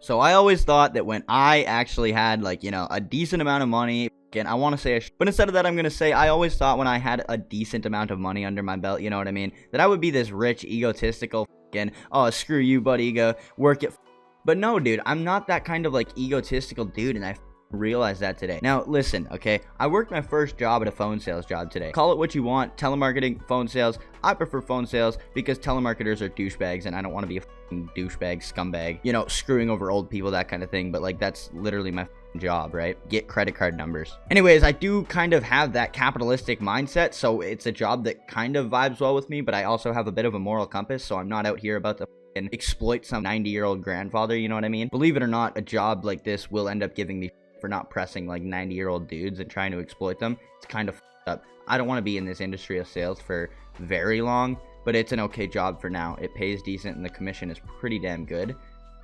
So I always thought that when I actually had like, you know, a decent amount of money, again, I want to say but instead of that, I'm going to say I always thought when I had a decent amount of money under my belt, you know what I mean, that I would be this rich, egotistical oh, screw you, buddy, go work it. But no, dude, I'm not that kind of like egotistical dude, and I realized that today. Now listen, okay, I worked my first job at a phone sales job today. Call it what you want, telemarketing, phone sales. I prefer phone sales because telemarketers are douchebags, and I don't want to be a fucking douchebag scumbag, you know, screwing over old people, that kind of thing. But like, that's literally my job, right? Get credit card numbers. Anyways, I do kind of have that capitalistic mindset, so it's a job that kind of vibes well with me, but I also have a bit of a moral compass, so I'm not out here about to exploit some 90-year-old grandfather, you know what I mean? Believe it or not, a job like this will end up giving me for not pressing like 90-year-old dudes and trying to exploit them. It's kind of up. I don't want to be in this industry of sales for very long, but it's an okay job for now. It pays decent and the commission is pretty damn good,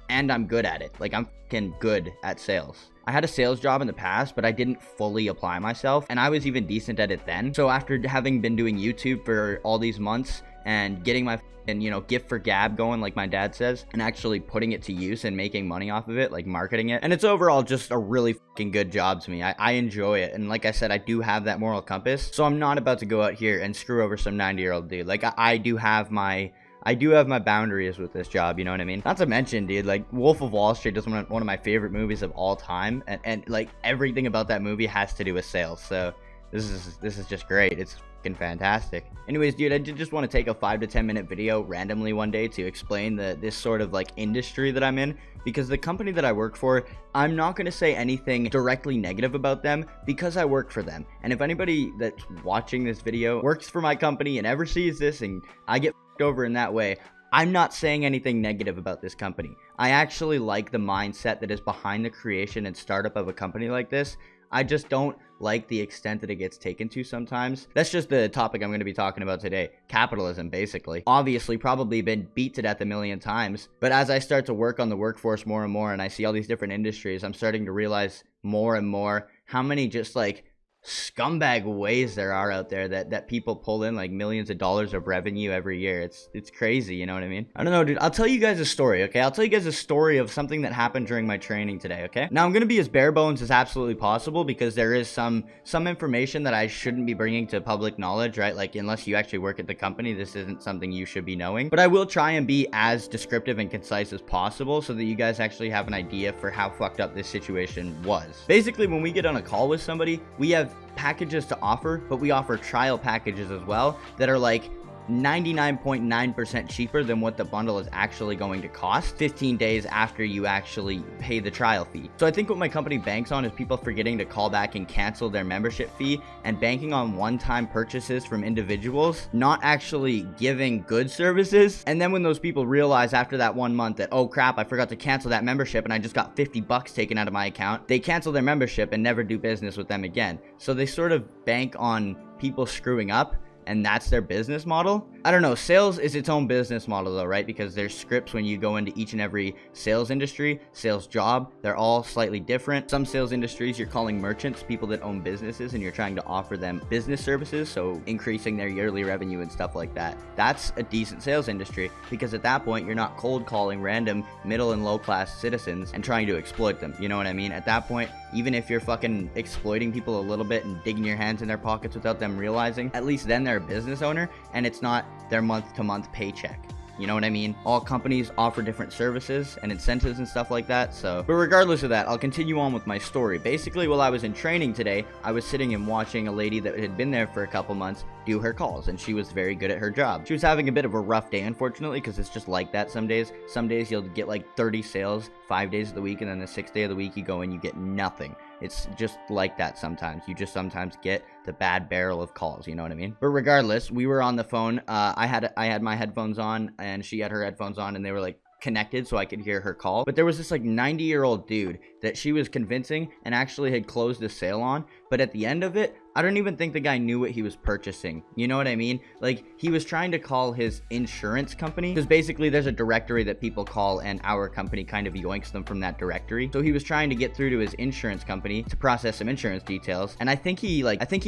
and I'm good at it. Like, I'm fucking good at sales. I had a sales job in the past, but I didn't fully apply myself, and I was even decent at it then. So after having been doing YouTube for all these months and getting my you know, gift for gab going, like my dad says, and actually putting it to use and making money off of it, like marketing it, and it's overall just a really fucking good job to me. I enjoy it, and like I said, I do have that moral compass, so I'm not about to go out here and screw over some 90-year-old dude. Like, I do have my boundaries with this job, you know what I mean? Not to mention, dude, like, Wolf of Wall Street is one of my favorite movies of all time, and like, everything about that movie has to do with sales, so this is just great. It's fucking fantastic. Anyways, dude, I did just want to take a 5 to 10 minute video randomly one day to explain this sort of like industry that I'm in, because the company that I work for, I'm not going to say anything directly negative about them because I work for them. And if anybody that's watching this video works for my company and ever sees this and I get fucked over in that way, I'm not saying anything negative about this company. I actually like the mindset that is behind the creation and startup of a company like this. I just don't like the extent that it gets taken to sometimes. That's just the topic I'm going to be talking about today. Capitalism, basically. Obviously, probably been beat to death a million times. But as I start to work on the workforce more and more, and I see all these different industries, I'm starting to realize more and more how many just like scumbag ways there are out there that people pull in like millions of dollars of revenue every year. It's crazy, you know what I mean? I don't know, dude. I'll tell you guys a story, okay? I'll tell you guys a story of something that happened during my training today, okay? Now, I'm gonna be as bare bones as absolutely possible because there is some information that I shouldn't be bringing to public knowledge, right? Like, unless you actually work at the company, this isn't something you should be knowing. But I will try and be as descriptive and concise as possible so that you guys actually have an idea for how fucked up this situation was. Basically, when we get on a call with somebody, we have packages to offer, but we offer trial packages as well that are like 99.9% cheaper than what the bundle is actually going to cost 15 days after you actually pay the trial fee. So I think what my company banks on is people forgetting to call back and cancel their membership fee, and banking on one-time purchases from individuals, not actually giving good services. And then when those people realize after that 1 month that, oh crap, I forgot to cancel that membership and I just got 50 bucks taken out of my account, they cancel their membership and never do business with them again. So they sort of bank on people screwing up, and that's their business model. I don't know, sales is its own business model though, right? Because there's scripts when you go into each and every sales industry, sales job, they're all slightly different. Some sales industries you're calling merchants, people that own businesses, and you're trying to offer them business services, so increasing their yearly revenue and stuff like that. That's a decent sales industry because at that point you're not cold calling random middle and low class citizens and trying to exploit them, you know what I mean? At that point, even if you're fucking exploiting people a little bit and digging your hands in their pockets without them realizing, at least then they're a business owner and it's not their month-to-month paycheck. You know what I mean? All companies offer different services and incentives and stuff like that, so. But regardless of that, I'll continue on with my story. Basically, while I was in training today, I was sitting and watching a lady that had been there for a couple months do her calls, and she was very good at her job. She was having a bit of a rough day, unfortunately, because it's just like that some days. Some days you'll get like 30 sales 5 days of the week, and then the 6th day of the week you go and you get nothing. It's just like that sometimes. You just sometimes get the bad barrel of calls, you know what I mean? But regardless, we were on the phone. I had my headphones on and she had her headphones on, and they were like connected so I could hear her call. But there was this like 90-year-old dude that she was convincing and actually had closed the sale on, but at the end of it, I don't even think the guy knew what he was purchasing. You know what I mean? Like, he was trying to call his insurance company, because basically there's a directory that people call, and our company kind of yoinks them from that directory. So he was trying to get through to his insurance company to process some insurance details, and I think he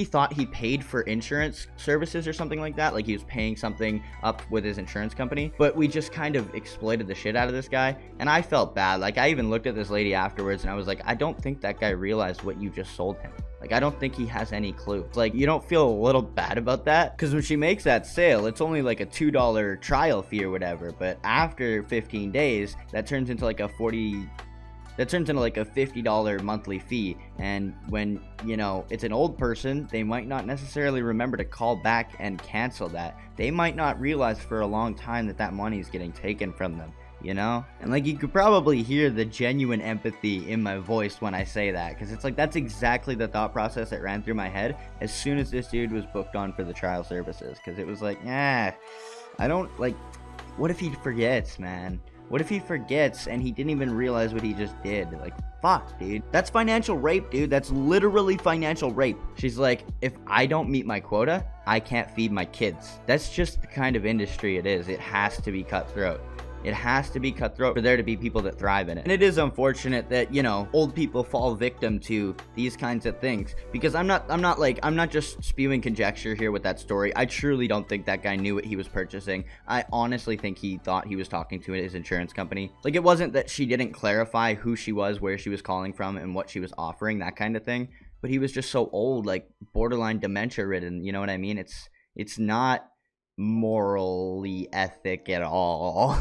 thought he paid for insurance services or something like that, like he was paying something up with his insurance company, but we just kind of exploited the shit out of this guy, and I felt bad. Like, I even looked at this lady afterwards, and I was like, I don't think that guy realized what you just sold him. Like, I don't think he has any clue. Like, you don't feel a little bad about that? Because when she makes that sale, it's only like a $2 trial fee or whatever. But after 15 days, that turns into like a $50 monthly fee. And when, you know, it's an old person, they might not necessarily remember to call back and cancel that. They might not realize for a long time that that money is getting taken from them. You know? And like, you could probably hear the genuine empathy in my voice when I say that, because it's like, that's exactly the thought process that ran through my head as soon as this dude was booked on for the trial services. Because it was like, I don't, like, what if he forgets, man? What if he forgets and he didn't even realize what he just did? Like, fuck, dude. That's financial rape, dude. That's literally financial rape. She's like, if I don't meet my quota, I can't feed my kids. That's just the kind of industry it is. It has to be cutthroat. It has to be cutthroat for there to be people that thrive in it. And it is unfortunate that, you know, old people fall victim to these kinds of things, because I'm not just spewing conjecture here with that story. I truly don't think that guy knew what he was purchasing. I honestly think he thought he was talking to his insurance company. Like, it wasn't that she didn't clarify who she was, where she was calling from, and what she was offering, that kind of thing. But he was just so old, like borderline dementia ridden, you know what I mean? It's not morally ethic at all.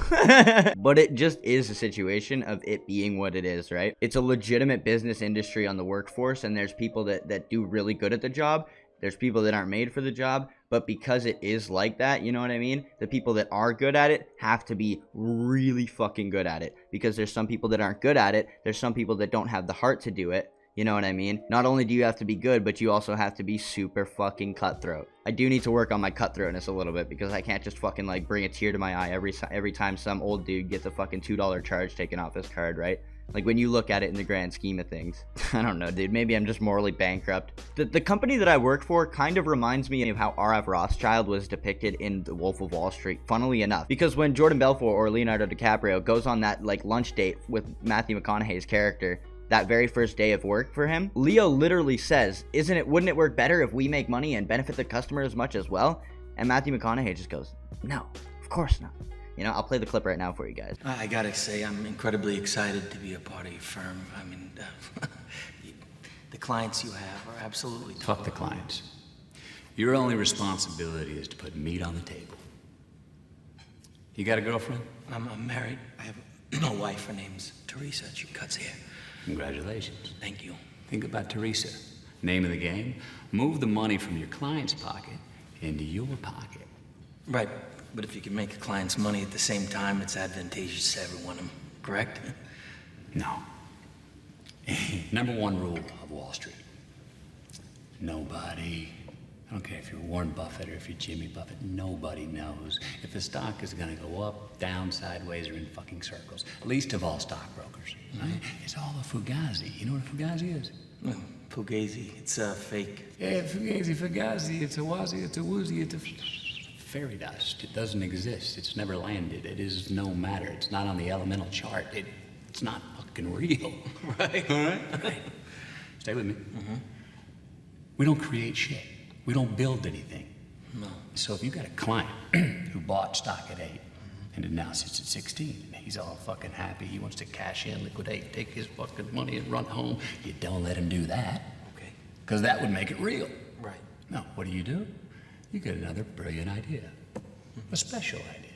But it just is a situation of it being what it is, right? It's a legitimate business industry on the workforce, and there's people that do really good at the job. There's people that aren't made for the job, but because it is like that, you know what I mean? The people that are good at it have to be really fucking good at it, because there's some people that aren't good at it. There's some people that don't have the heart to do it. You know what I mean? Not only do you have to be good, but you also have to be super fucking cutthroat. I do need to work on my cutthroatness a little bit, because I can't just fucking like bring a tear to my eye every time some old dude gets a fucking $2 charge taken off his card, right? Like, when you look at it in the grand scheme of things. I don't know, dude. Maybe I'm just morally bankrupt. The company that I work for kind of reminds me of how R.F. Rothschild was depicted in The Wolf of Wall Street, funnily enough. Because when Jordan Belfort or Leonardo DiCaprio goes on that like lunch date with Matthew McConaughey's character, that very first day of work for him, Leo literally says, wouldn't it work better if we make money and benefit the customer as much as well? And Matthew McConaughey just goes, no, of course not. You know, I'll play the clip right now for you guys. I gotta say, I'm incredibly excited to be a part of your firm. I mean, the clients you have are absolutely... Fuck the clients. Your only responsibility is to put meat on the table. You got a girlfriend? I'm married. I have a wife. Her name's Teresa. She cuts hair. Congratulations. Thank you. Think about Teresa. Name of the game, move the money from your client's pocket into your pocket. Right, but if you can make a client's money at the same time, it's advantageous to everyone, correct? No. Number one rule of Wall Street. Nobody, I don't care if you're Warren Buffett or if you're Jimmy Buffett, nobody knows if the stock is gonna go up, down, sideways, or in fucking circles. Least of all stockbrokers, right? It's all a fugazi. You know what a fugazi is? Well, Fugazi, it's fake. Yeah, fugazi, it's a wazi, it's a woozy, it's a fairy dust. It doesn't exist. It's never landed. It is no matter. It's not on the elemental chart. It's not fucking real. Right. All right? Right. Stay with me. Mm-hmm. We don't create shit. We don't build anything. No. So if you got a client who bought stock at 8 and it now sits at 16 and he's all fucking happy, he wants to cash in, liquidate, take his fucking money and run home, you don't let him do that. Okay. Because that would make it real. Right. Now, what do? You get another brilliant idea. A special idea.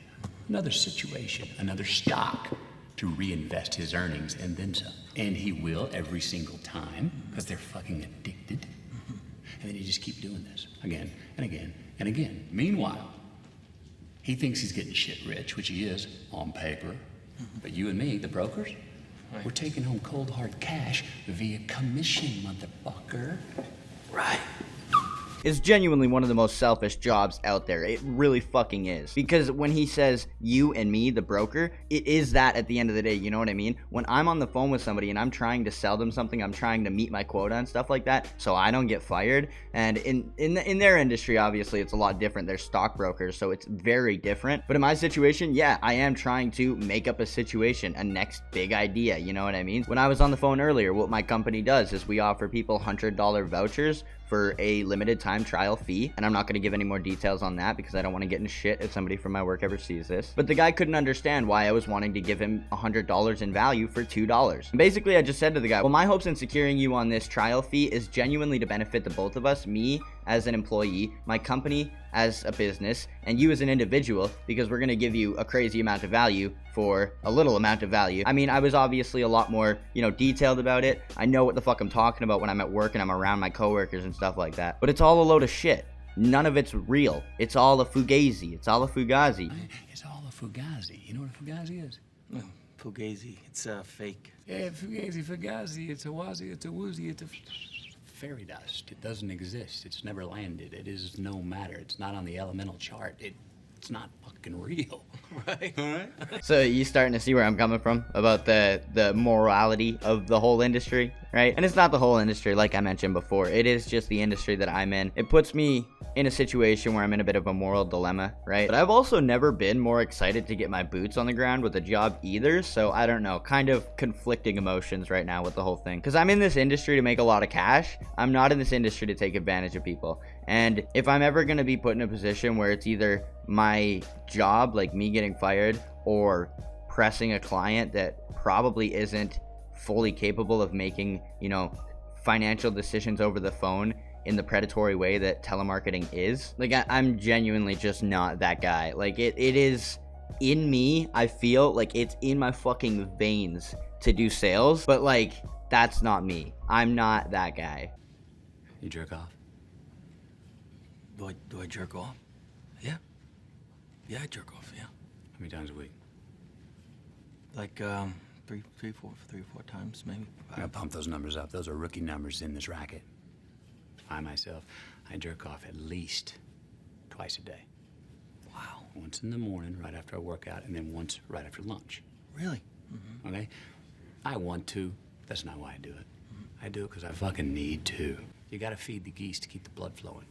Another situation, another stock to reinvest his earnings and then some. And he will every single time because they're fucking addicted. And then you just keep doing this again and again and again. Meanwhile, he thinks he's getting shit rich, which he is on paper. But you and me, the brokers, we're taking home cold hard cash via commission, motherfucker. Right. is genuinely one of the most selfish jobs out there. It really fucking is. Because when he says you and me, the broker, it is that at the end of the day, you know what I mean? When I'm on the phone with somebody and I'm trying to sell them something, I'm trying to meet my quota and stuff like that, so I don't get fired. And in their industry, obviously, it's a lot different. They're stockbrokers, so it's very different. But in my situation, yeah, I am trying to make up a situation, a next big idea, you know what I mean? When I was on the phone earlier, what my company does is we offer people $100 vouchers for a limited time trial fee, and I'm not going to give any more details on that because I don't want to get in shit if somebody from my work ever sees this. But the guy couldn't understand why I was wanting to give him $100 in value for $2. And basically, I just said to the guy, well, my hopes in securing you on this trial fee is genuinely to benefit the both of us, me as an employee, my company as a business, and you as an individual, because we're going to give you a crazy amount of value for a little amount of value. I mean, I was obviously a lot more, detailed about it. I know what the fuck I'm talking about when I'm at work and I'm around my coworkers and stuff like that. But it's all a load of shit. None of it's real. It's all a fugazi. It's all a fugazi. It's all a fugazi. You know what a fugazi is? No, Fugazi. It's fake. Yeah, fugazi, it's a wazi, it's a woozy, it's a fairy dust. It doesn't exist. It's never landed. It is no matter. It's not on the elemental chart. It's not fucking real. Right? All right? So you starting to see where I'm coming from about the morality of the whole industry, right? And it's not the whole industry, like I mentioned before. It is just the industry that I'm in. It puts me in a situation where I'm in a bit of a moral dilemma, right? But I've also never been more excited to get my boots on the ground with a job either. So I don't know, kind of conflicting emotions right now with the whole thing. Because I'm in this industry to make a lot of cash. I'm not in this industry to take advantage of people. And if I'm ever going to be put in a position where it's either my job, like me getting fired, or pressing a client that probably isn't fully capable of making, financial decisions over the phone in the predatory way that telemarketing is, like, I'm genuinely just not that guy. Like, it is in me. I feel like it's in my fucking veins to do sales, but like, that's not me. I'm not that guy. You jerk off? Do I jerk off? Yeah. Yeah, I jerk off, yeah. How many times a week? Like, three or four times, maybe. I'm gonna pump those numbers up. Those are rookie numbers in this racket. I myself, I jerk off at least twice a day. Wow. Once in the morning, right after I work out, and then once right after lunch. Really? Mm-hmm. Okay? I want to. That's not why I do it. I do it because I fucking need to. You gotta feed the geese to keep the blood flowing.